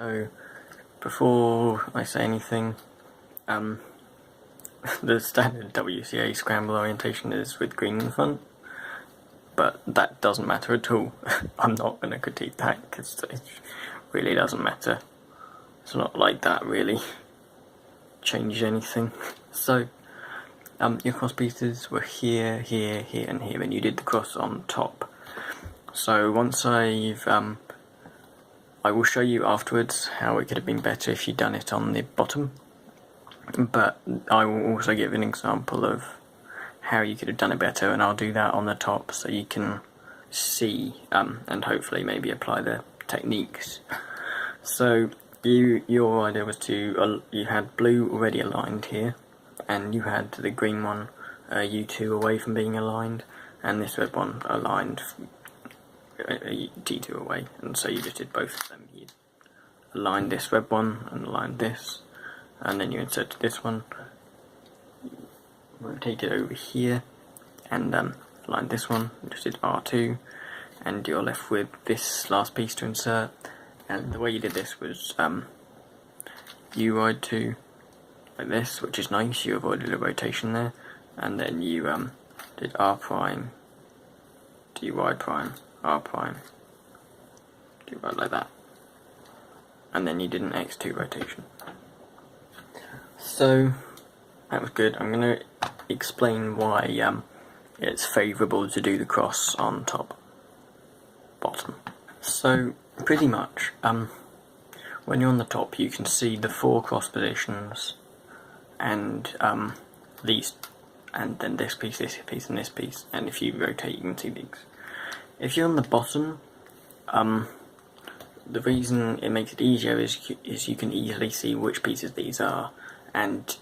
So, before I say anything, the standard WCA scramble orientation is with green in front, but that doesn't matter at all. I'm not going to critique that because it really doesn't matter. It's not like that really changed anything. So, your cross pieces were here, here, here, and here, and you did the cross on top. So once I will show you afterwards how it could have been better if you'd done it on the bottom, but I will also give an example of how you could have done it better, and I'll do that on the top so you can see and hopefully maybe apply the techniques. So your idea was to, you had blue already aligned here, and you had the green one, U2 away from being aligned, and this red one aligned T2 away, and so you just did both of them. You aligned this red one and aligned this, and then you inserted this one, rotate it over here, and aligned this one, just did R2, and you're left with this last piece to insert. And the way you did this was you ride to like this, which is nice, you avoided a rotation there, and then you did R prime, dy prime, R prime, do right like that, and then you did an X2 rotation. So that was good. I'm going to explain why it's favourable to do the cross on top, bottom. So pretty much, when you're on the top you can see the 4 cross positions, and these, and then this piece, and this piece, and if you rotate you can see these. If you're on the bottom, the reason it makes it easier is you can easily see which pieces these are, and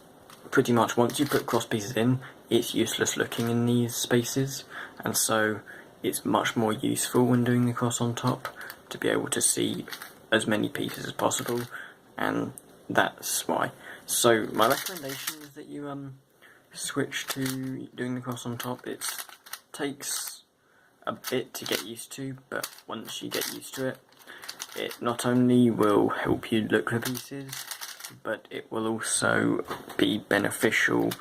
pretty much once you put cross pieces in, it's useless looking in these spaces, and so it's much more useful when doing the cross on top to be able to see as many pieces as possible, and that's why. So my recommendation is that you switch to doing the cross on top. It takes a bit to get used to, but once you get used to it, it not only will help you look for pieces, but it will also be beneficial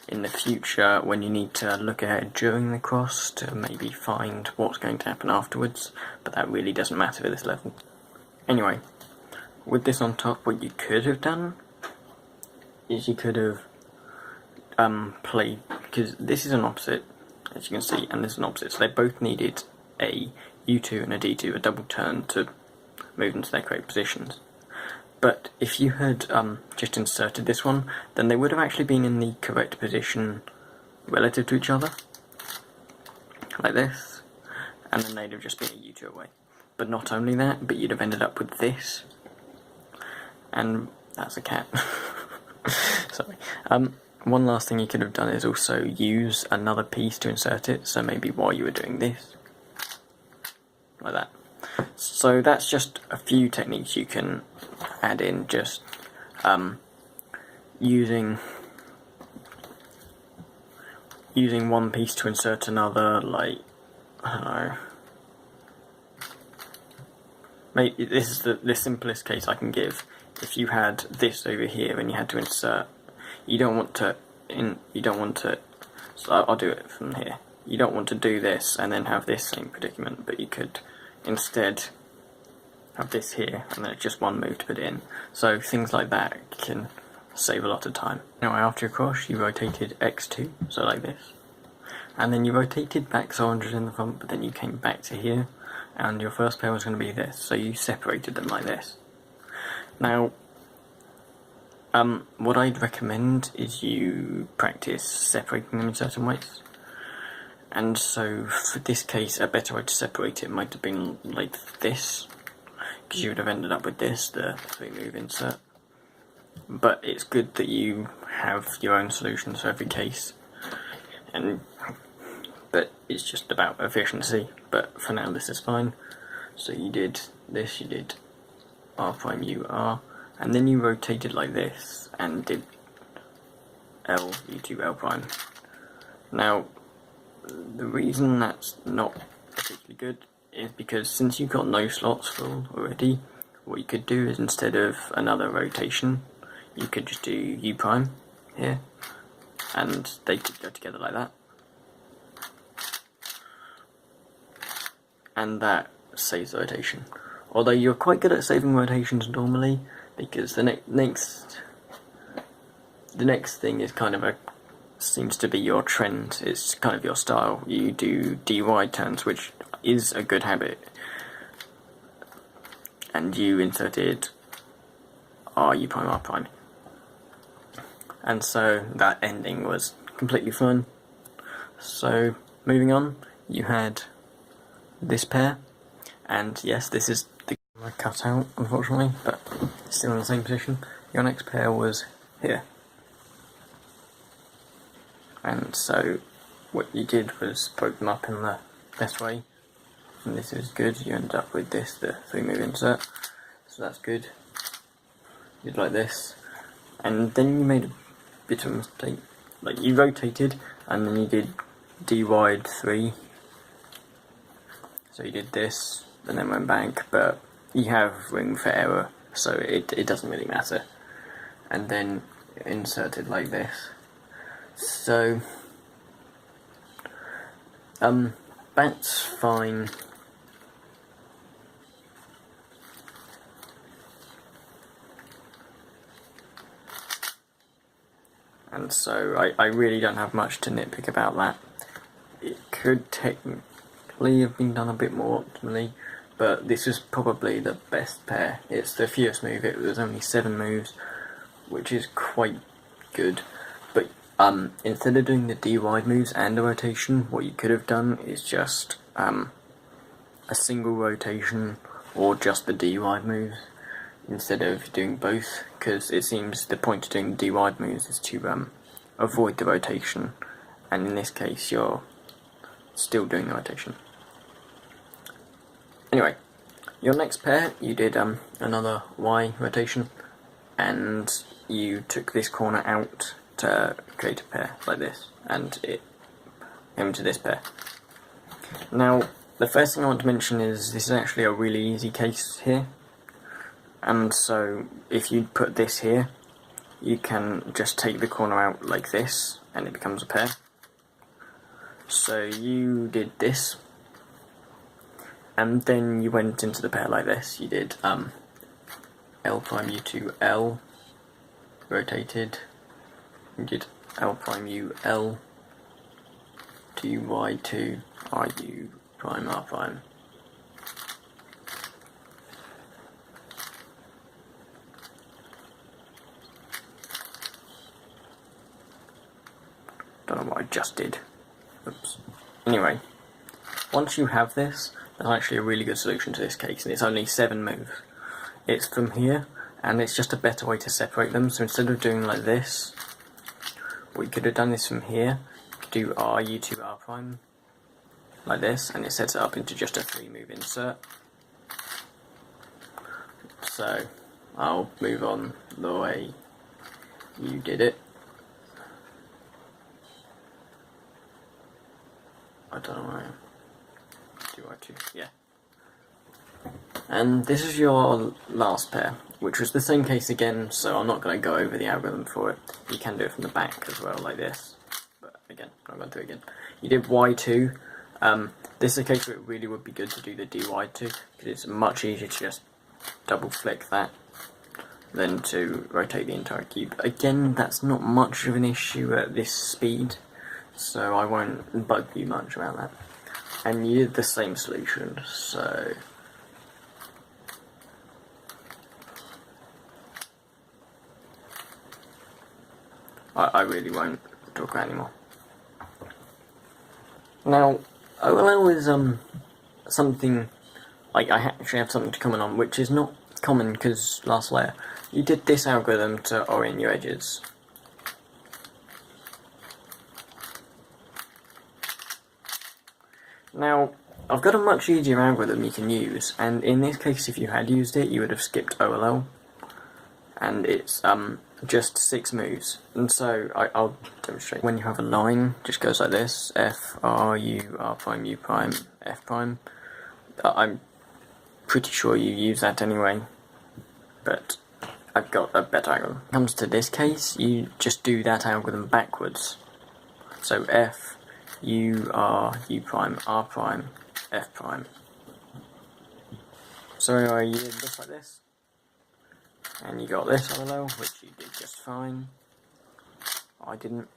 in the future when you need to look ahead during the cross to maybe find what's going to happen afterwards, but that really doesn't matter at this level. Anyway, with this on top, what you could have done is you could have played, because this is an opposite, as you can see, and this is an opposite, so they both needed a U2 and a D2, a double turn, to move into their correct positions. But if you had just inserted this one, then they would have actually been in the correct position relative to each other, like this, and then they'd have just been a U2 away. But not only that, but you'd have ended up with this, and that's a cat. Sorry. One last thing you could have done is also use another piece to insert it, so maybe while you were doing this, like that. So that's just a few techniques you can add in, just using one piece to insert another, like, I don't know, maybe this is the simplest case I can give. If you had this over here and you had to insert, you don't want to, so I'll do it from here. You don't want to do this and then have this same predicament, but you could instead have this here and then it's just one move to put it in. So things like that can save a lot of time. Now after your cross you rotated X2, so like this, and then you rotated back so 100 in the front, but then you came back to here, and your first pair was going to be this, so you separated them like this. Now what I'd recommend is you practice separating them in certain ways. And so for this case, a better way to separate it might have been like this, because you would have ended up with this, the 3-move insert. But it's good that you have your own solutions for every case, but it's just about efficiency. But for now this is fine. So you did this, you did R prime U R, and then you rotated like this and did L U2 L prime. Now the reason that's not particularly good is because since you've got no slots full already, what you could do is, instead of another rotation, you could just do U prime here, and they could go together like that. And that saves the rotation. Although you're quite good at saving rotations normally, because the next thing is kind of seems to be your trend. It's kind of your style. You do dy turns, which is a good habit, and you inserted RU prime R prime, and so that ending was completely fine. So moving on, you had this pair, and yes, this is the cut out, unfortunately, but still in the same position. Your next pair was here, and so what you did was poke them up in the best way, and this is good. You end up with this, the 3-move insert, so that's good. You did like this, and then you made a bit of a mistake, like you rotated, and then you did dy 3. So you did this, and then went back, but you have room for error, so it doesn't really matter. And then inserted like this. So, that's fine. And so I really don't have much to nitpick about that. It could technically have been done a bit more optimally, but this is probably the best pair. It's the fewest move. It was only 7 moves, which is quite good. But instead of doing the dy moves and a rotation, what you could have done is just a single rotation or just the dy moves instead of doing both, because it seems the point of doing the dy moves is to avoid the rotation, and in this case you're still doing the rotation. Anyway, your next pair, you did another Y rotation, and you took this corner out to create a pair like this, and it came to this pair. Now, the first thing I want to mention is this is actually a really easy case here, and so if you put this here, you can just take the corner out like this, and it becomes a pair. So you did this, and then you went into the pair like this. You did L prime U to L, rotated. You did L prime U L to Y to RU prime R prime. Don't know what I just did. Oops. Anyway, once you have this, there's actually a really good solution to this case, and it's only 7 moves. It's from here, and it's just a better way to separate them. So instead of doing like this, we could have done this from here. You could do RU to R prime like this, and it sets it up into just a 3-move insert. So I'll move on the way you did it. I don't know why. Do I too? Yeah. And this is your last pair, which was the same case again, so I'm not going to go over the algorithm for it. You can do it from the back as well, like this. But again, I'm going to do it again. You did Y2. This is a case where it really would be good to do the dy2, because it's much easier to just double flick that than to rotate the entire cube. Again, that's not much of an issue at this speed, so I won't bug you much about that. And you did the same solution, so I really won't talk about it anymore. Now, OLL is something, like, I actually have something to comment on, which is not common because last layer, you did this algorithm to orient your edges. Now, I've got a much easier algorithm you can use, and in this case, if you had used it, you would have skipped OLL, and it's just 6 moves. And so I'll demonstrate. When you have a line, just goes like this: F R U R prime U prime F prime. I'm pretty sure you use that anyway, but I've got a better algorithm. When it comes to this case, you just do that algorithm backwards. So F, U, R, U prime, R prime, F prime. So anyway, you did this like this, and you got this on the level, which you did just fine. I didn't.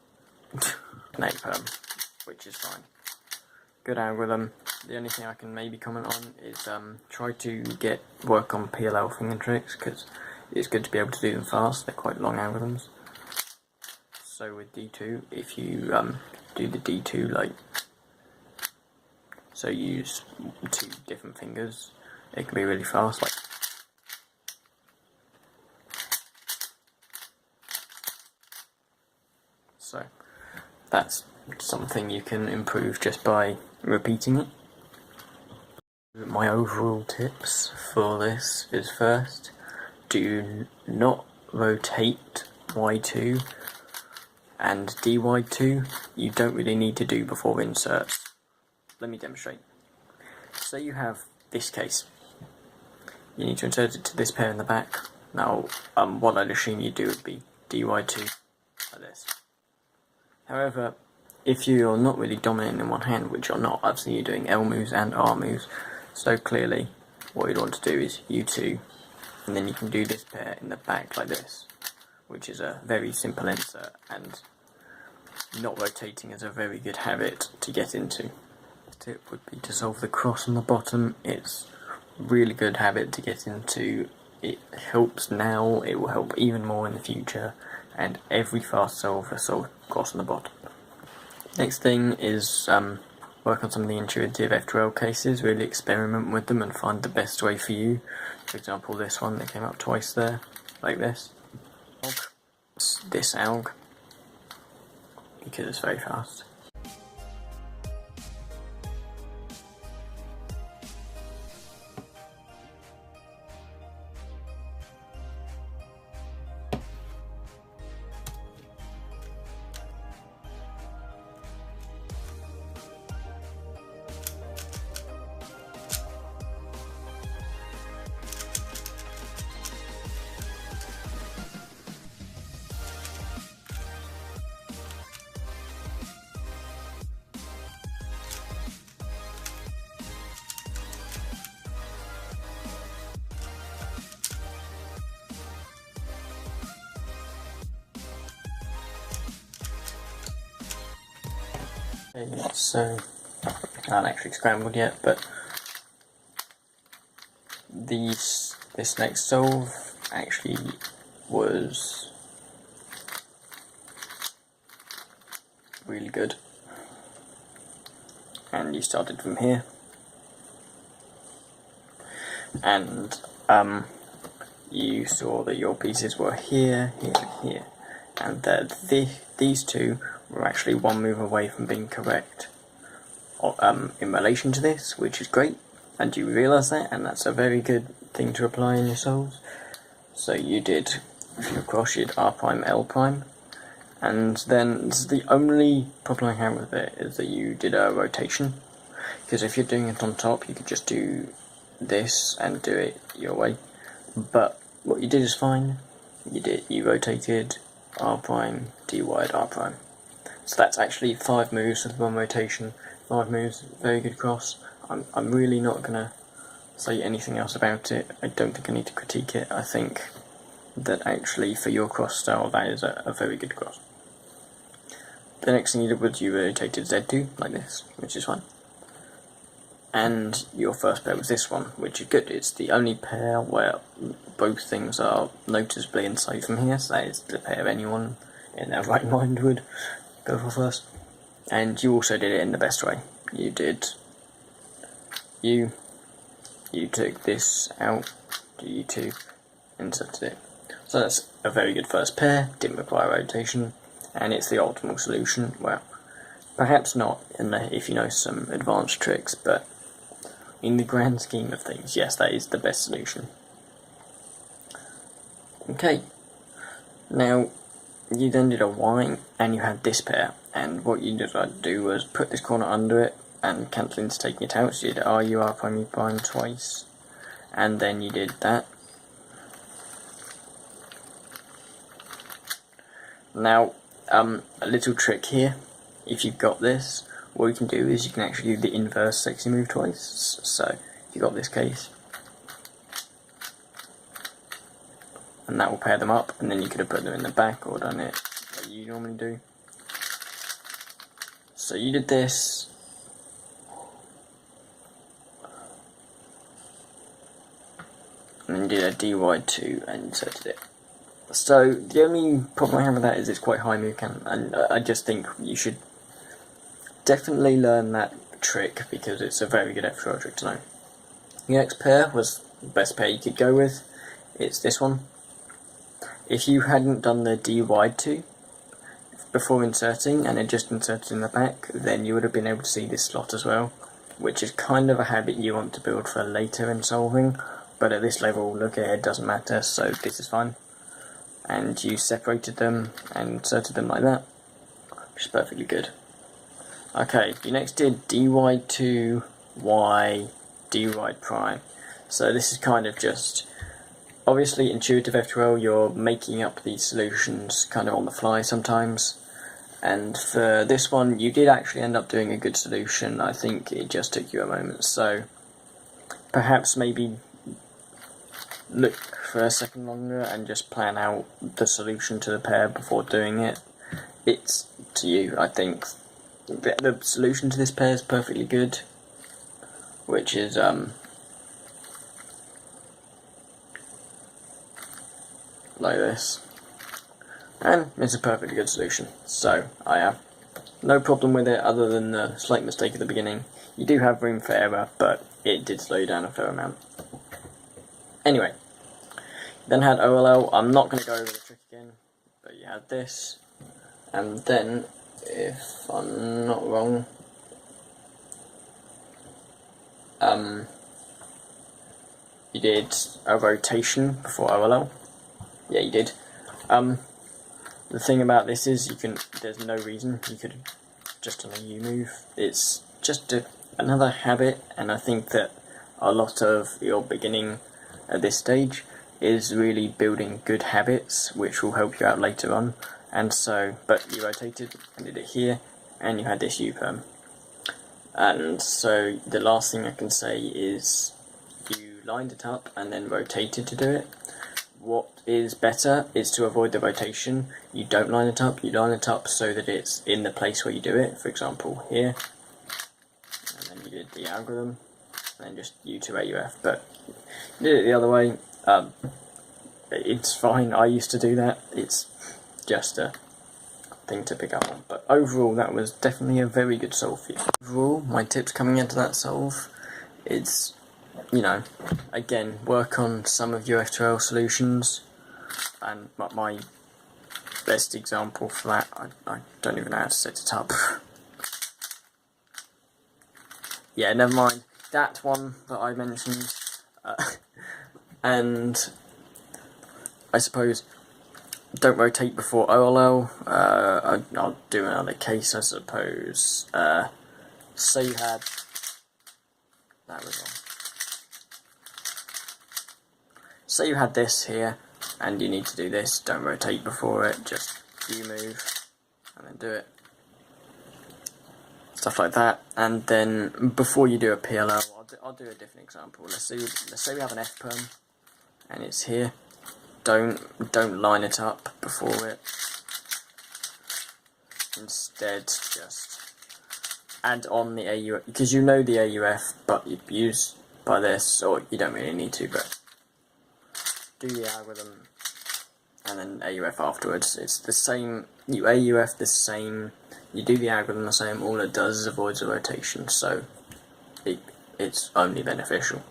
No perm, which is fine. Good algorithm. The only thing I can maybe comment on is try to work on PLL finger tricks, because it's good to be able to do them fast. They're quite long algorithms. So with D2, if you do the D2 like, so use 2 different fingers, it can be really fast. Like, so that's something you can improve just by repeating it. My overall tips for this is, first, do not rotate Y2 and DY2. You don't really need to do before inserts. Let me demonstrate. Say you have this case. You need to insert it to this pair in the back. Now, what I'd assume you do would be DY2 like this. However, if you're not really dominant in one hand, which you're not, I've seen you doing L moves and R moves, so clearly what you'd want to do is U2, and then you can do this pair in the back like this, which is a very simple insert, and not rotating is a very good habit to get into. The tip would be to solve the cross on the bottom. It's a really good habit to get into. It helps now, it will help even more in the future, and every fast solver solve cross on the bottom. Next thing is work on some of the intuitive F12 cases, really experiment with them and find the best way for you. For example, this one that came up twice there, like this. This alg, because it's very fast. Okay, so I haven't actually scrambled yet, but this next solve actually was really good, and you started from here, and you saw that your pieces were here, here, and here, and that these two were actually one move away from being correct in relation to this, which is great, and you realise that, and that's a very good thing to apply in your solves. So you did, if you cross, you did R prime, L prime, and then the only problem I have with it is that you did a rotation, because if you're doing it on top, you could just do this and do it your way, but what you did is fine. You rotated R prime, dy R prime. So that's actually 5 moves with 1 rotation, 5 moves, very good cross. I'm really not going to say anything else about it. I don't think I need to critique it. I think that actually for your cross style that is a very good cross. The next thing you did was you rotated Z2 like this, which is fine. And your first pair was this one, which is good. It's the only pair where both things are noticeably inside from here, so that is the pair anyone in their right mind would go for first. And you also did it in the best way. You did, you took this out, you2, inserted it. So that's a very good first pair, didn't require rotation, and it's the optimal solution. Well, perhaps not if you know some advanced tricks, but in the grand scheme of things, yes, that is the best solution. Okay, now you then did a Y and you had this pair, and what you decided to do was put this corner under it and cancel into taking it out. So you did RU, R prime, U prime twice, and then you did that, Now, a little trick here. If you've got this, what you can do is you can actually do the inverse sexy move twice. So, if you've got this case, and that will pair them up, and then you could have put them in the back or done it like you normally do. So you did this, and then you did a dy2 and inserted it. So the only problem I have with that is it's quite high move count, and I just think you should definitely learn that trick because it's a very good F12 trick to know. The next pair was the best pair you could go with. It's this one. If you hadn't done the dy2 before inserting and it just inserted in the back, then you would have been able to see this slot as well, which is kind of a habit you want to build for later in solving, but at this level, look at it, doesn't matter, so this is fine. And you separated them and inserted them like that, which is perfectly good. Okay, you next did dy2y dy prime. So this is kind of just, obviously intuitive F2L, you're making up these solutions kind of on the fly sometimes. And for this one, you did actually end up doing a good solution. I think it just took you a moment. So perhaps maybe look for a second longer and just plan out the solution to the pair before doing it. It's to you, I think. The solution to this pair is perfectly good, which is like this, and it's a perfectly good solution, so I have no problem with it other than the slight mistake at the beginning. You do have room for error, but it did slow you down a fair amount. Anyway, then had OLL. I'm not going to go over the trick again, but you had this, and then, if I'm not wrong, you did a rotation before OLL. Yeah, you did. The thing about this is there's no reason you could just done a U move. It's just another habit, and I think that a lot of your beginning at this stage is really building good habits, which will help you out later on. And so, but you rotated and did it here, and you had this U-perm. And so the last thing I can say is you lined it up and then rotated to do it. What is better is to avoid the rotation. You don't line it up, you line it up so that it's in the place where you do it, for example here, and then you did the algorithm, and then just U2 AUF, but you did it the other way. It's fine, I used to do that, it's just a thing to pick up on, but overall that was definitely a very good solve for you. Overall, my tips coming into that solve, it's, you know, again, work on some of your F2L solutions, and my best example for that, I don't even know how to set it up. Yeah, never mind, that one that I mentioned, and I suppose don't rotate before OLL. I'll do another case, I suppose. Say you had, that was wrong. Say you had this here, and you need to do this, don't rotate before it, just U move, and then do it. Stuff like that, and then before you do a PLL, I'll do a different example. Let's say we have an F perm, and it's here. Don't line it up before it. Instead, just add on the AUF, because you know the AUF, but you use by this, or you don't really need to, but do the algorithm and then AUF afterwards. It's the same, you AUF the same, you do the algorithm the same, all it does is avoids the rotation, so it's only beneficial.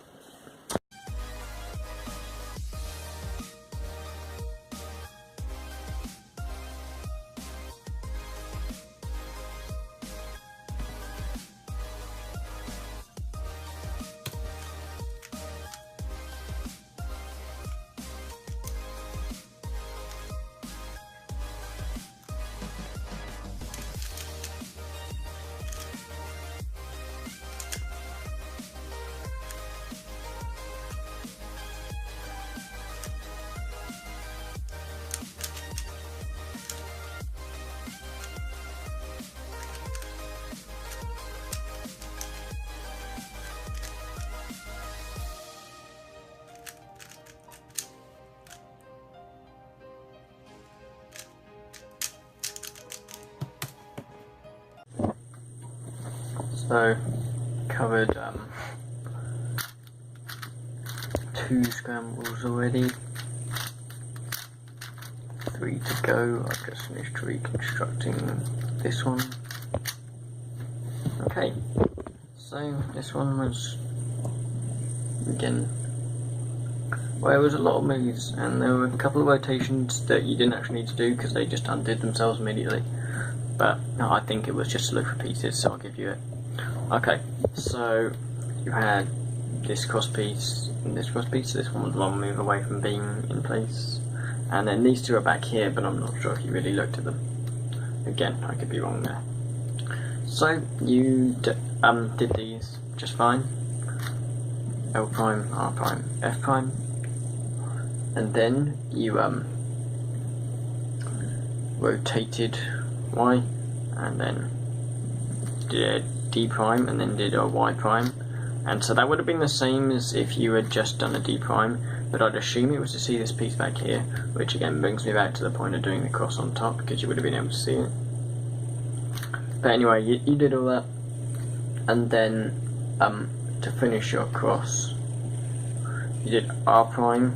So, covered 2 scrambles already, 3 to go. I've just finished reconstructing this one. Okay, so this one was, again, well, it was a lot of moves, and there were a couple of rotations that you didn't actually need to do because they just undid themselves immediately. But no, I think it was just to look for pieces, so I'll give you it. Okay, so you had this cross piece and this cross piece. This one was one move away from being in place, and then these two are back here, but I'm not sure if you really looked at them. Again, I could be wrong there. So you did these just fine. L prime, R prime, F prime, and then you rotated Y, and then did a D prime, and then did a Y prime, and so that would have been the same as if you had just done a D prime, but I'd assume it was to see this piece back here, which again brings me back to the point of doing the cross on top, because you would have been able to see it. But anyway, you did all that, and then to finish your cross, you did R prime,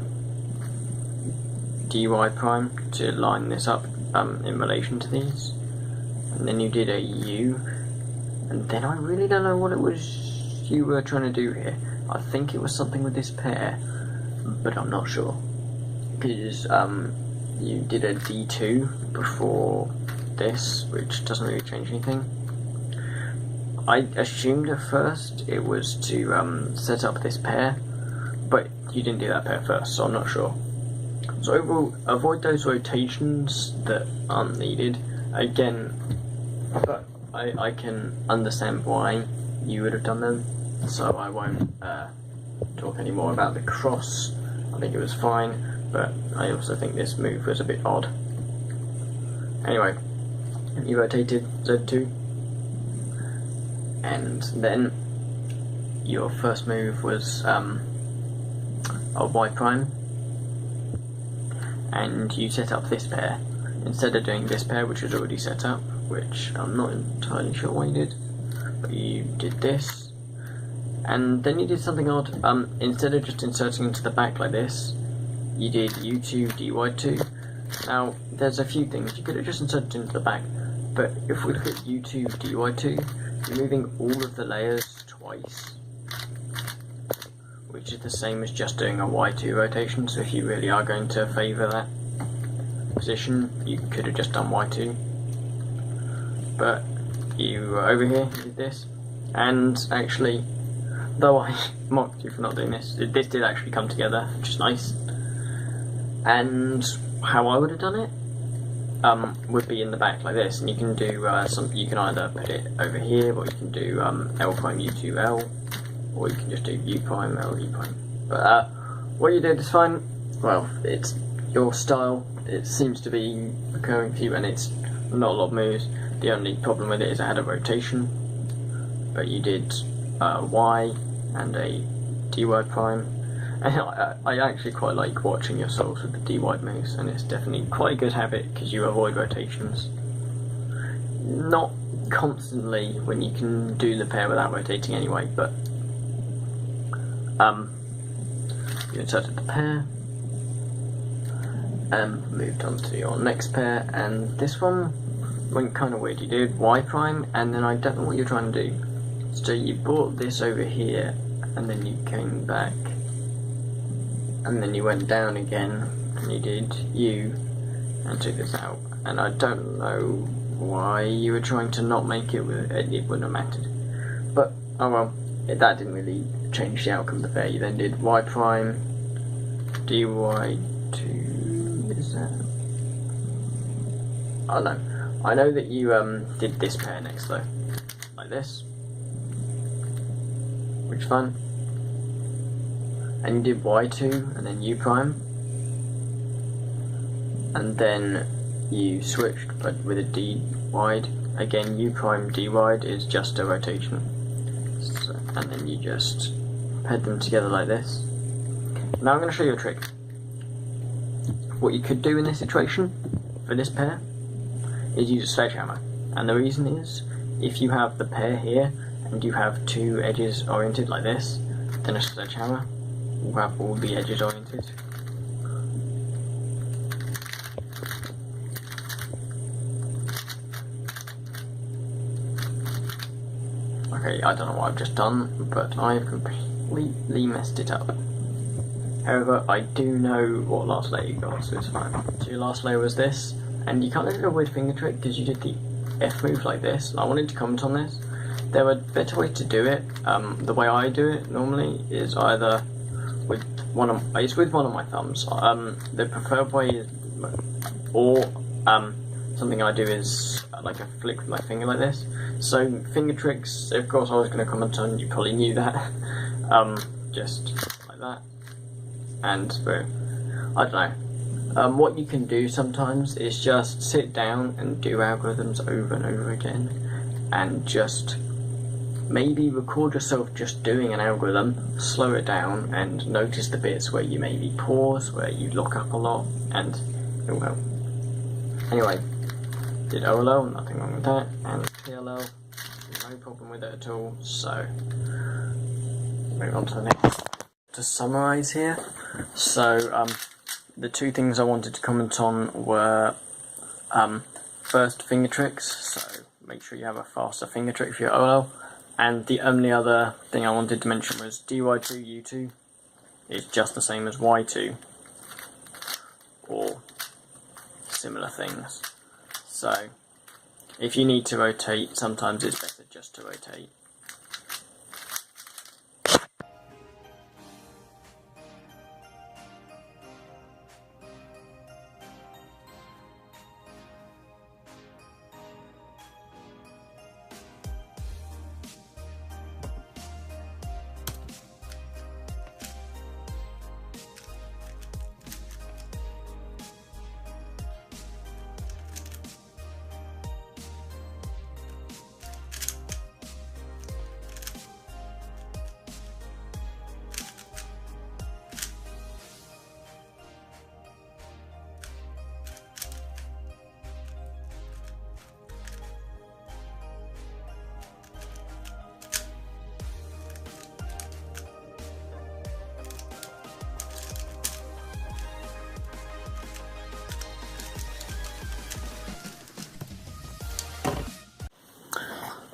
dy prime to line this up in relation to these, and then you did a U, and then I really don't know what it was you were trying to do here. I think it was something with this pair, but I'm not sure, because you did a D2 before this, which doesn't really change anything. I assumed at first it was to set up this pair, but you didn't do that pair first, so I'm not sure. So overall, avoid those rotations that aren't needed. Again, but I can understand why you would have done them, so I won't talk any more about the cross. I think it was fine, but I also think this move was a bit odd. Anyway, you rotated Z2, and then your first move was a Y prime, and you set up this pair instead of doing this pair, which was already set up, which I'm not entirely sure why you did, but you did this, and then you did something odd. Instead of just inserting into the back like this, you did U2 dy2. Now there's a few things you could have just inserted into the back, but if we look at U2 dy2, you're moving all of the layers twice, which is the same as just doing a Y2 rotation. So if you really are going to favour that position, you could have just done Y2, but you were over here, you did this, and actually, though I mocked you for not doing this, this did actually come together, which is nice. And how I would have done it would be in the back like this, and you can do you can either put it over here, or you can do L prime U2 L, or you can just do U prime L U prime. But what you did is fine. Well, it's your style. It seems to be occurring for you, and it's not a lot of moves. The only problem with it is I had a rotation, but you did Y and a dy prime. And I actually quite like watching your souls with the dy moves, and it's definitely quite a good habit because you avoid rotations. Not constantly when you can do the pair without rotating anyway, but you inserted the pair and moved on to your next pair, and this one went kind of weird. You did Y prime, and then I don't know what you're trying to do. So you brought this over here, and then you came back, and then you went down again, and you did U, and took this out. And I don't know why you were trying to not make it, it wouldn't have mattered. But, oh well, that didn't really change the outcome of the pair. You then did Y prime, dy2, is that? Oh no, I know that you did this pair next though, like this, which is fun. And you did Y2 and then U prime, and then you switched but with a D wide. Again, U prime D wide is just a rotation, so, and then you just paired them together like this. Now I'm going to show you a trick. What you could do in this situation for this pair is use a sledgehammer, and the reason is if you have the pair here and you have two edges oriented like this, then a sledgehammer will have all the edges oriented. Okay, I don't know what I've just done, but I've completely messed it up. However, I do know what last layer you got, so it's fine. So your last layer was this, and you kind of did a weird finger trick because you did the F move like this, and I wanted to comment on this. There are better ways to do it. The way I do it normally is either with one of my thumbs. The preferred way is, or something I do is like a flick with my finger like this. So finger tricks, of course I was going to comment on, you probably knew that. Just like that. And I don't know. What you can do sometimes is just sit down and do algorithms over and over again, and just maybe record yourself just doing an algorithm, slow it down, and notice the bits where you maybe pause, where you look up a lot, and it will help. Anyway, did OLL, nothing wrong with that, and PLL, no problem with it at all, so move on to the next. To summarise here, so the two things I wanted to comment on were first, finger tricks, so make sure you have a faster finger trick for your OLL, and the only other thing I wanted to mention was DY2, U2 is just the same as Y2, or similar things. So if you need to rotate, sometimes it's better just to rotate.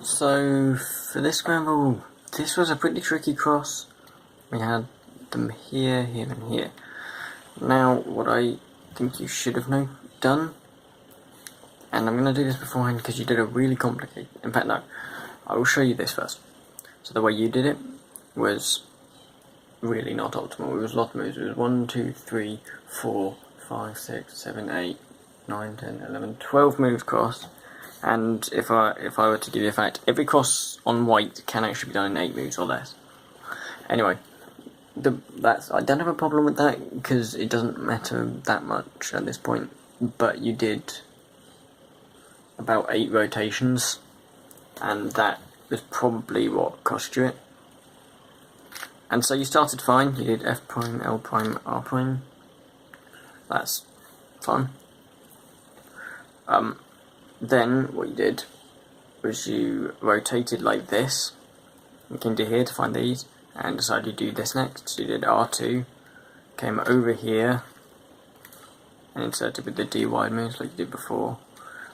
So for this scramble, this was a pretty tricky cross. We had them here, here and here. Now what I think you should have done, and I'm going to do this beforehand because you did a really complicated, in fact no, I will show you this first. So the way you did it was really not optimal. It was a lot of moves. It was 1, 2, 3, 4, 5, 6, 7, 8, 9, 10, 11, 12 moves cross. And if I were to give you a fact, every cross on white can actually be done in 8 moves or less. Anyway, I don't have a problem with that because it doesn't matter that much at this point. But you did about 8 rotations, and that was probably what cost you it. And so you started fine. You did F prime, L prime, R prime. That's fun. Then what you did was you rotated like this, you came to here to find these, and decided to do this next. So you did R2, came over here, and inserted with the D wide moves like you did before.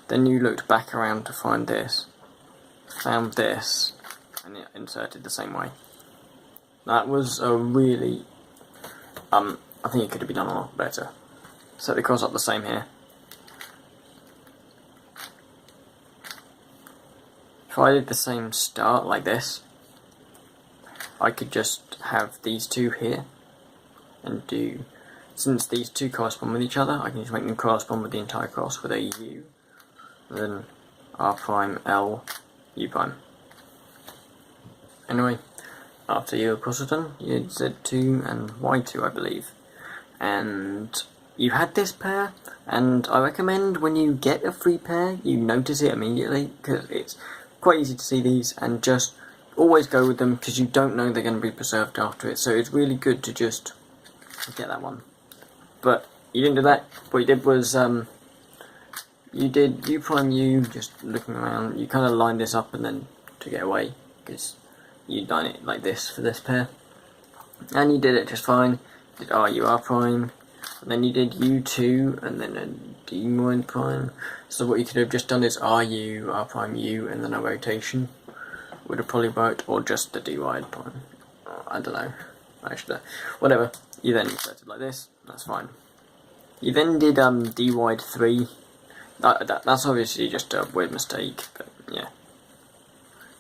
Then you looked back around to find this, found this, and it inserted the same way. That was a really, I think it could have been done a lot better. Set the cross up the same here. If I did the same start like this, I could just have these two here and do, since these two correspond with each other, I can just make them correspond with the entire cross with a U, and then R prime, L, U prime. Anyway, after your cross was done, you did Z2 and Y2 I believe, and you had this pair, and I recommend when you get a free pair, you notice it immediately, because it's quite easy to see these, and just always go with them because you don't know they're going to be preserved after it, so it's really good to just get that one. But you didn't do that. What you did was you did U prime U, just looking around, you kind of lined this up and then took it away, because you'd done it like this for this pair, and you did it just fine. You did R prime, and then you did U2, and then a demoid prime. So what you could have just done is R prime U, and then a rotation would have probably worked, or just the dy prime. I don't know. Actually, whatever. You then inserted like this. That's fine. You then did dy 3. That's obviously just a weird mistake, but yeah.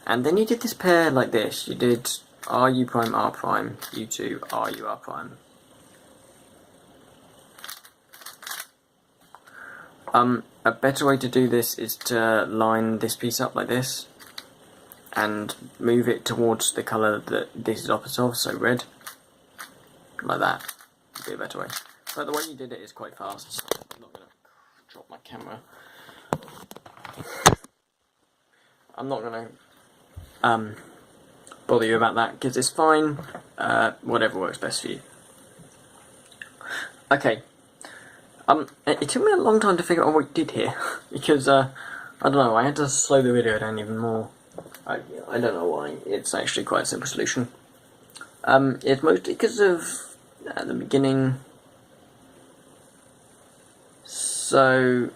And then you did this pair like this. You did RU prime R prime U2 RU R prime. A better way to do this is to line this piece up like this and move it towards the colour that this is opposite of, so red. Like that. Would be a better way. But the way you did it is quite fast, so I'm not going to drop my camera. I'm not going to bother you about that because it's fine. Whatever works best for you. Okay. It took me a long time to figure out what you did here because I don't know. I had to slow the video down even more. I don't know why. It's actually quite a simple solution. It's mostly because of at the beginning. So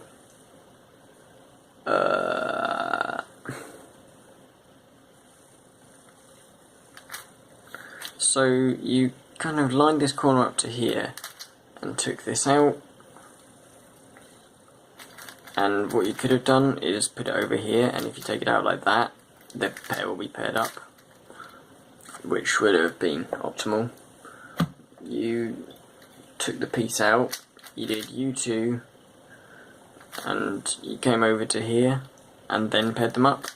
you kind of lined this corner up to here and took this out, and what you could have done is put it over here, and if you take it out like that, the pair will be paired up, which would have been optimal. You took the piece out, you did U2, and you came over to here and then paired them up,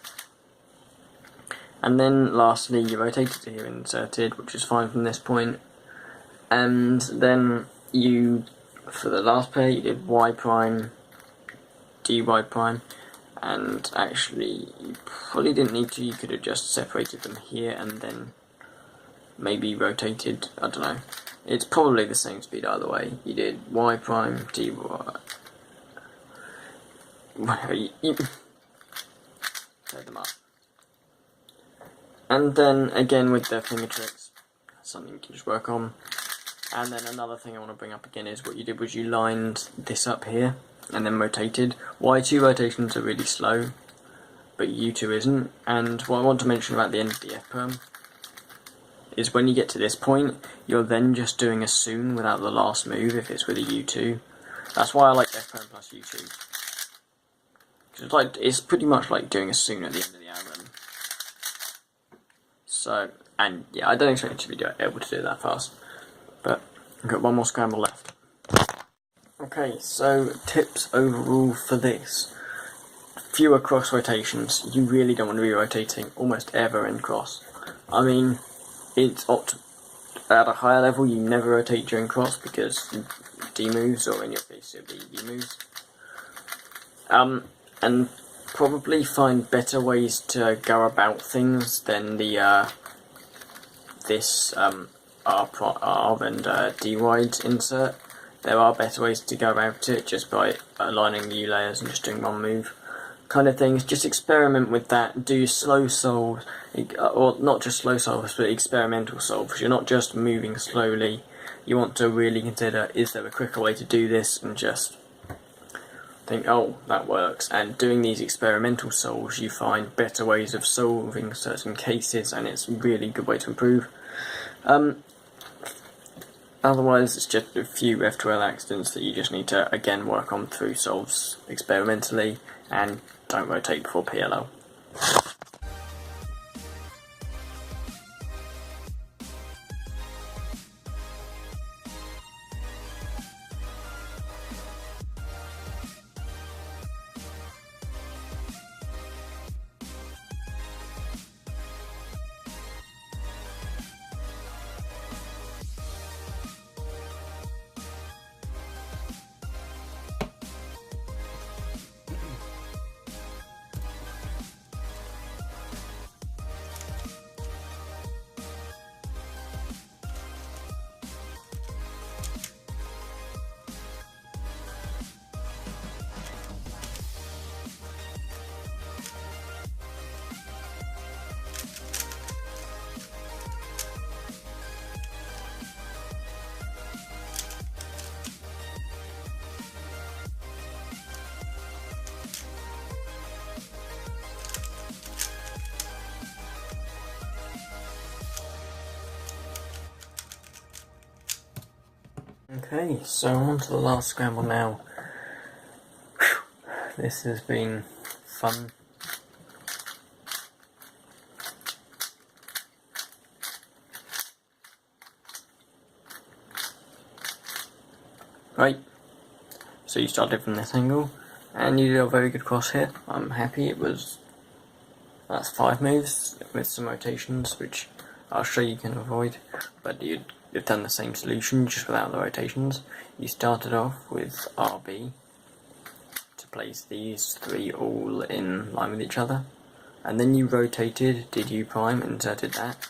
and then lastly you rotated to here and inserted, which is fine from this point, and then you, for the last pair, you did Y prime dy prime, and actually you probably didn't need to. You could have just separated them here and then maybe rotated. I don't know, it's probably the same speed either way. You did Y prime dy, you set them up. And then again with the finger tricks, something you can just work on. And then another thing I want to bring up again is what you did was you lined this up here and then rotated. Y2 rotations are really slow, but U2 isn't. And what I want to mention about the end of the F perm is when you get to this point, you're then just doing a soon without the last move if it's with a U2. That's why I like F perm plus U2. It's pretty much like doing a soon at the end of the album. So, and yeah, I don't expect you to be able to do it that fast. But I've got one more scramble left. Okay, so tips overall for this. Fewer cross rotations. You really don't want to be rotating almost ever in cross. I mean, it's at a higher level you never rotate during cross because D moves, or in your case it would be U moves. And probably find better ways to go about things than the this R and D wide insert. There are better ways to go about it just by aligning the U layers and just doing one move kind of things. Just experiment with that. Do slow solves, or not just slow solves, but experimental solves. You're not just moving slowly. You want to really consider, is there a quicker way to do this, and just think, oh, that works. And doing these experimental solves, you find better ways of solving certain cases, and it's a really good way to improve. Otherwise, it's just a few F12 accidents that you just need to, again, work on through solves experimentally, and don't rotate before PLL. Okay, so on to the last scramble now. Whew. This has been fun. Right, so you started from this angle, and you did a very good cross here. I'm happy. That's 5 moves with some rotations, which I'll show you can avoid, but you've done the same solution just without the rotations. You started off with RB to place these 3 all in line with each other, and then you rotated, did U prime, inserted that.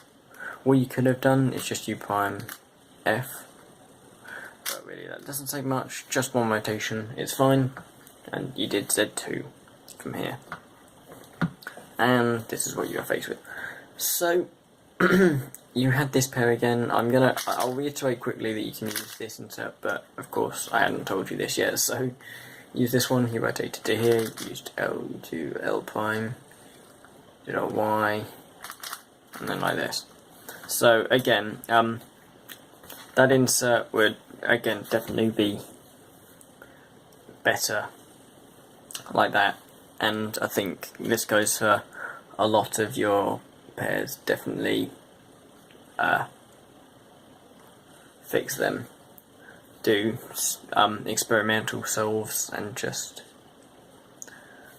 What you could have done is just U prime F, but really that doesn't say much, just 1 rotation, it's fine, and you did Z2 from here. And this is what you are faced with. So, you had this pair again. I'll reiterate quickly that you can use this insert, but of course I hadn't told you this yet, so use this one, you rotated to here, used L to L prime, did a Y, and then like this. So again, that insert would again definitely be better like that, and I think this goes for a lot of your pairs. Definitely fix them, do experimental solves, and just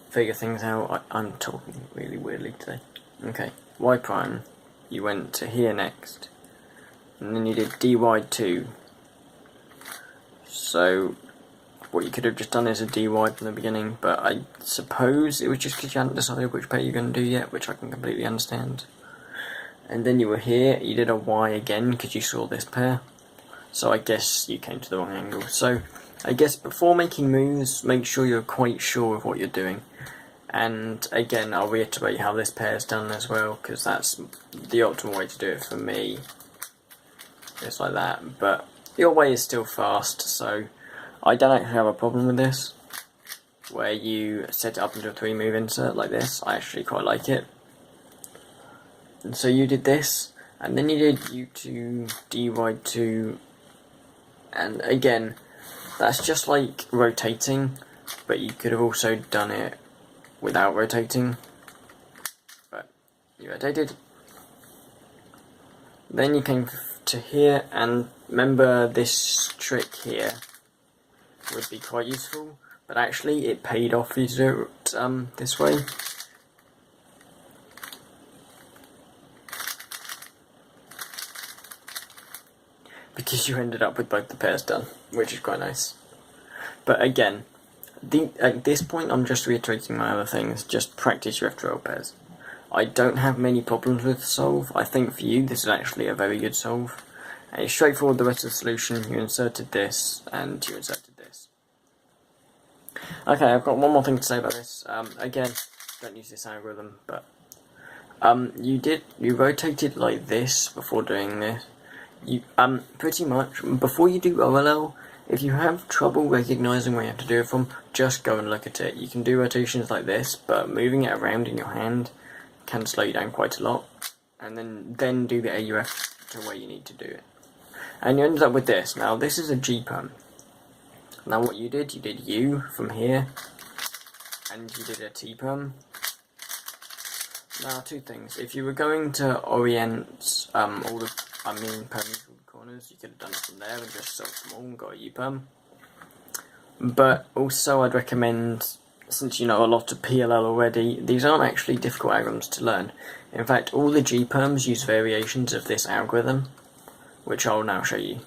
figure things out. I'm talking really weirdly today. Okay, Y prime, you went to here next, and then you did dy2. So what you could have just done is a dy from the beginning, but I suppose it was just because you hadn't decided which pair you're going to do yet, which I can completely understand. And then you were here, you did a Y again because you saw this pair, so I guess you came to the wrong angle. So I guess before making moves, make sure you're quite sure of what you're doing. And again, I'll reiterate how this pair is done as well, because that's the optimal way to do it for me. It's like that, but your way is still fast, so I don't actually have a problem with this, where you set it up into a 3 move insert like this. I actually quite like it. And so you did this, and then you did U2, dy2, and again, that's just like rotating, but you could have also done it without rotating, but you rotated. Then you came to here, and remember this trick here would be quite useful, but actually it paid off if you do it this way. Because you ended up with both the pairs done, which is quite nice. But again, at this point I'm just reiterating my other things, just practice your F12 pairs. I don't have many problems with the solve. I think for you this is actually a very good solve. And it's straightforward, the rest of the solution. You inserted this, and you inserted this. Okay, I've got one more thing to say about this. Again, don't use this algorithm, but you rotated like this before doing this. You pretty much before you do OLL, if you have trouble recognizing where you have to do it from, just go and look at it. You can do rotations like this, but moving it around in your hand can slow you down quite a lot. And then do the AUF to where you need to do it. And you ended up with this. Now this is a G perm. Now what you did U from here, and you did a T perm. Now 2 things. If you were going to orient all the permutual corners, you could have done it from there and just solved them all and got a U perm. But also I'd recommend, since you know a lot of PLL already, these aren't actually difficult algorithms to learn. In fact, all the G perms use variations of this algorithm, which I'll now show you.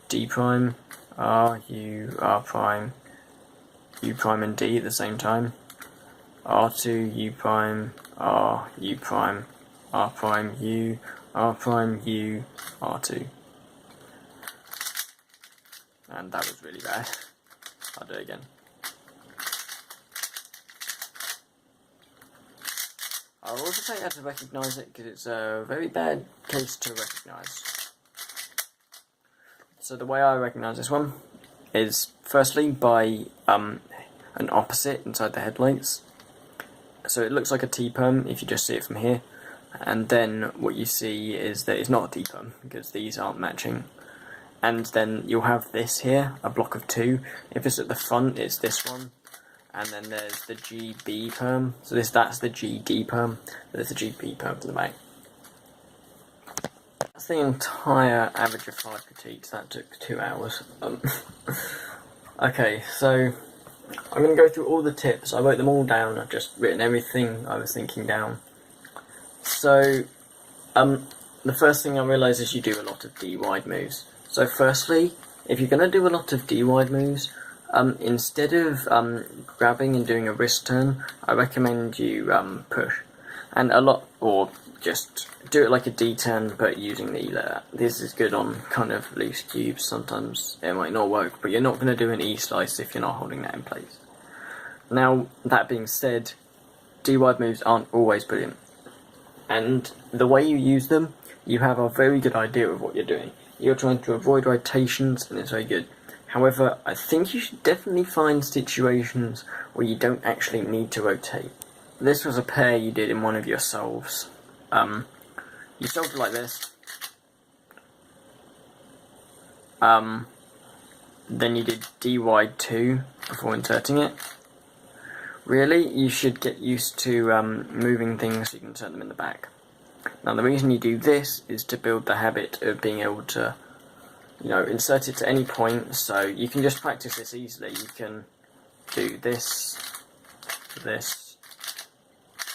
D prime, R, U, R prime, U prime and D at the same time. R2, U prime, R, U prime, R prime, U, R prime, U, R2. And that was really bad. I'll do it again. I'll also tell you how to recognise it, because it's a very bad case to recognise. So the way I recognise this one is firstly by an opposite inside the headlights. So it looks like a T-perm if you just see it from here, and then what you see is that it's not a T-perm because these aren't matching. and then you'll have this here, a block of 2. If it's at the front, it's this one, and then there's the GB perm. So that's the GD perm. There's the GB perm to the back. That's the entire average of 5 critiques. That took 2 hours. Okay, so I'm going to go through all the tips. I wrote them all down. I've just written everything I was thinking down. So, the first thing I realised is you do a lot of D-wide moves. So firstly, if you're going to do a lot of D-wide moves, instead of grabbing and doing a wrist turn, I recommend you push. And or just do it like a D-turn, but using the E-layer. This is good on kind of loose cubes. Sometimes it might not work, but you're not going to do an E-slice if you're not holding that in place. Now, that being said, D-wide moves aren't always brilliant. And the way you use them, you have a very good idea of what you're doing. You're trying to avoid rotations, and it's very good. However, I think you should definitely find situations where you don't actually need to rotate. This was a pair you did in one of your solves. You solved it like this. Then you did D-wide 2 before inserting it. Really, you should get used to moving things so you can turn them in the back. Now the reason you do this is to build the habit of being able to, insert it to any point, so you can just practice this easily. You can do this, this,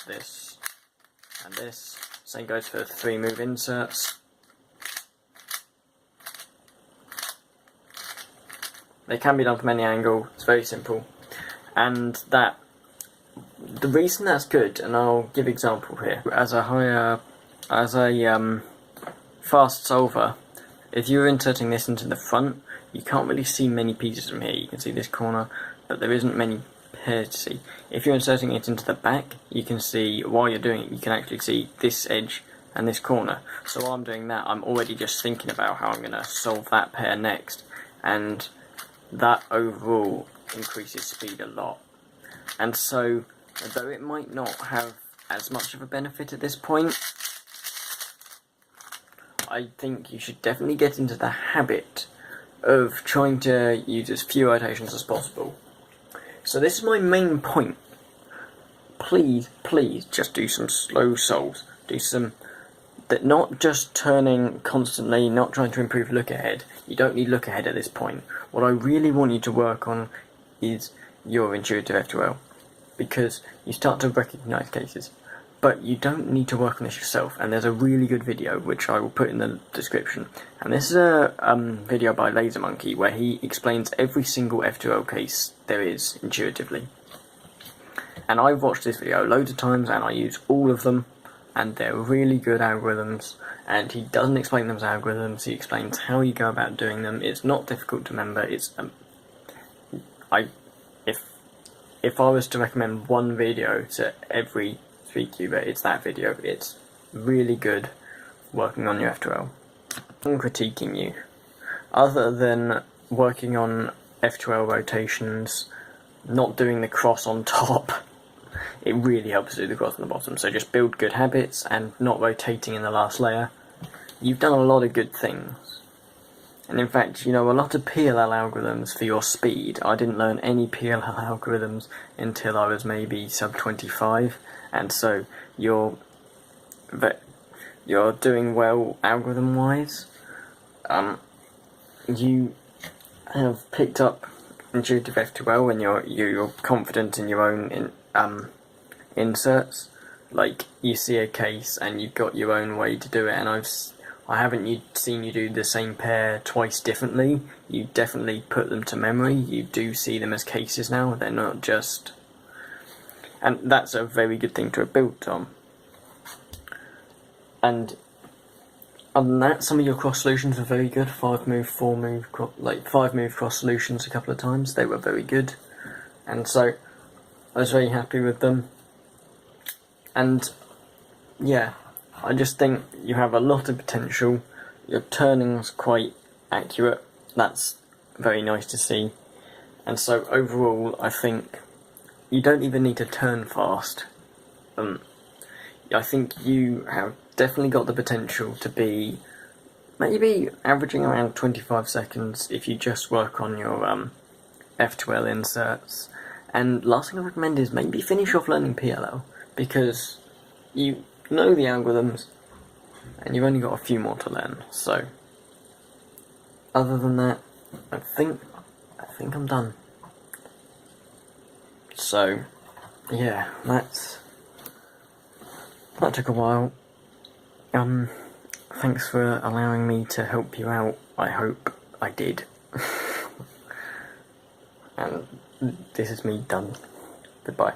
this, and this. Same goes for 3 move inserts. They can be done from any angle, it's very simple. And the reason that's good, and I'll give an example here, as a fast solver, if you're inserting this into the front, you can't really see many pieces from here. You can see this corner, but there isn't many pairs to see. If you're inserting it into the back, you can see, while you're doing it, you can actually see this edge and this corner. So while I'm doing that, I'm already just thinking about how I'm going to solve that pair next, and that overall increases speed a lot. And so, although it might not have as much of a benefit at this point, I think you should definitely get into the habit of trying to use as few rotations as possible. So this is my main point. Please, just do some slow solves. Do some, not just turning constantly, not trying to improve look ahead. You don't need look ahead at this point. What I really want you to work on is your intuitive F2L, because you start to recognise cases. But you don't need to work on this yourself, and there's a really good video which I will put in the description. And this is a video by Lazer Monkey where he explains every single F2L case there is intuitively. And I've watched this video loads of times and I use all of them, and they're really good algorithms. And he doesn't explain them as algorithms, he explains how you go about doing them. It's not difficult to remember. It's if I was to recommend one video to every cuber, it's that video. It's really good working on your F2L. I'm critiquing you. Other than working on F2L rotations, not doing the cross on top, it really helps to do the cross on the bottom. So just build good habits and not rotating in the last layer. You've done a lot of good things. And in fact, a lot of PLL algorithms for your speed. I didn't learn any PLL algorithms until I was maybe sub 25. And so you're doing well algorithm-wise. You have picked up intuitive F2L when you're confident in your own inserts. Like, you see a case and you've got your own way to do it, and I haven't seen you do the same pair twice differently. You definitely put them to memory. You do see them as cases now. They're not just... And that's a very good thing to have built on. And other than that, some of your cross solutions were very good. 5 move, 4 move, 5 move cross solutions a couple of times. They were very good. And so I was very happy with them. And yeah, I just think you have a lot of potential. Your turning's quite accurate. That's very nice to see. And so overall, I think you don't even need to turn fast. I think you have definitely got the potential to be maybe averaging around 25 seconds if you just work on your F2L inserts. And last thing I recommend is maybe finish off learning PLL, because you know the algorithms and you've only got a few more to learn. So other than that, I think I'm done. So yeah, that took a while. Thanks for allowing me to help you out. I hope I did. And this is me done. Goodbye.